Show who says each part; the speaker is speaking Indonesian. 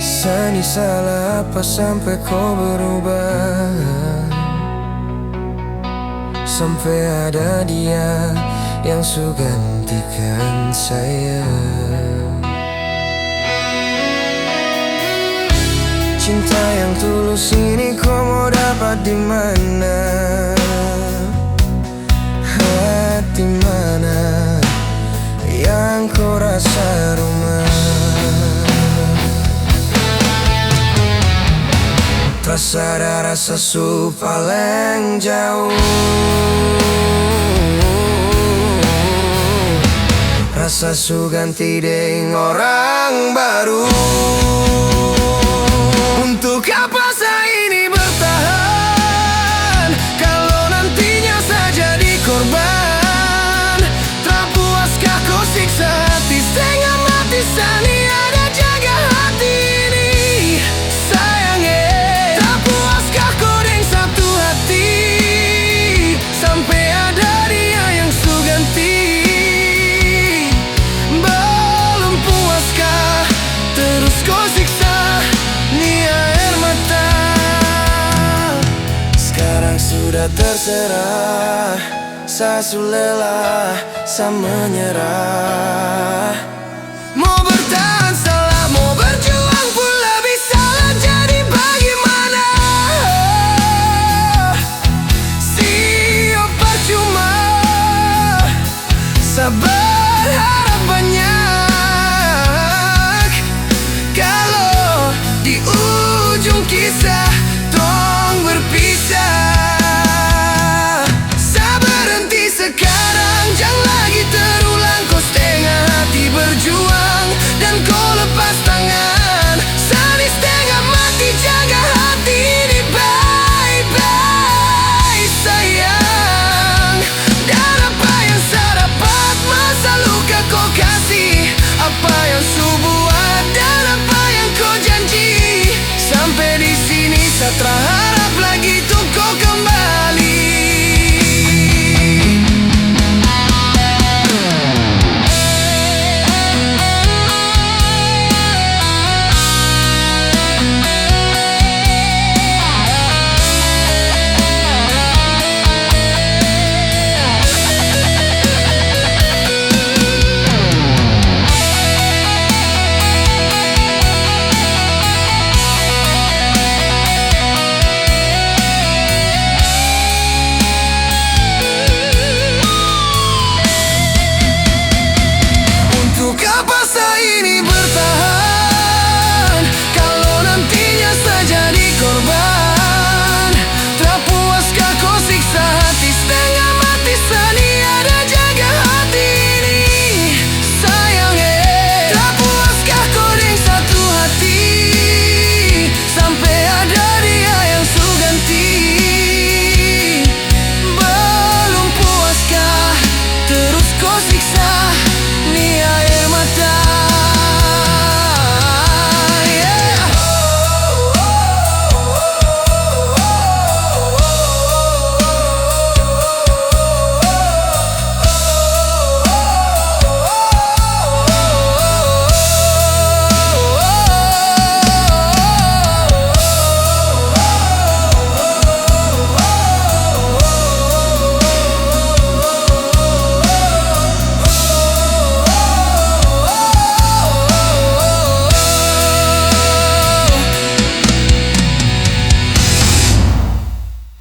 Speaker 1: Sani salah apa sampai kau berubah? Sampai ada dia yang su gantikan saya. Cinta yang tulus ini kau mau dapat di mana? Hati mana yang kau rasa rumah? Terasa ada rasa su paling jauh, rasa su ganti dengan orang baru. Untuk apa saya ini bertahan kalau nantinya saya jadi korban? Tak puaskah kau siksa hati setengah mati? Sani ada jaga hati ini sayangnya. Tak puaskah kau dengan satu hati sampai ada dia yang su ganti? Belum puaskah terus kau siksa ni air mata? Sekarang sudah terserah, saya sudah lelah, saya menyerah.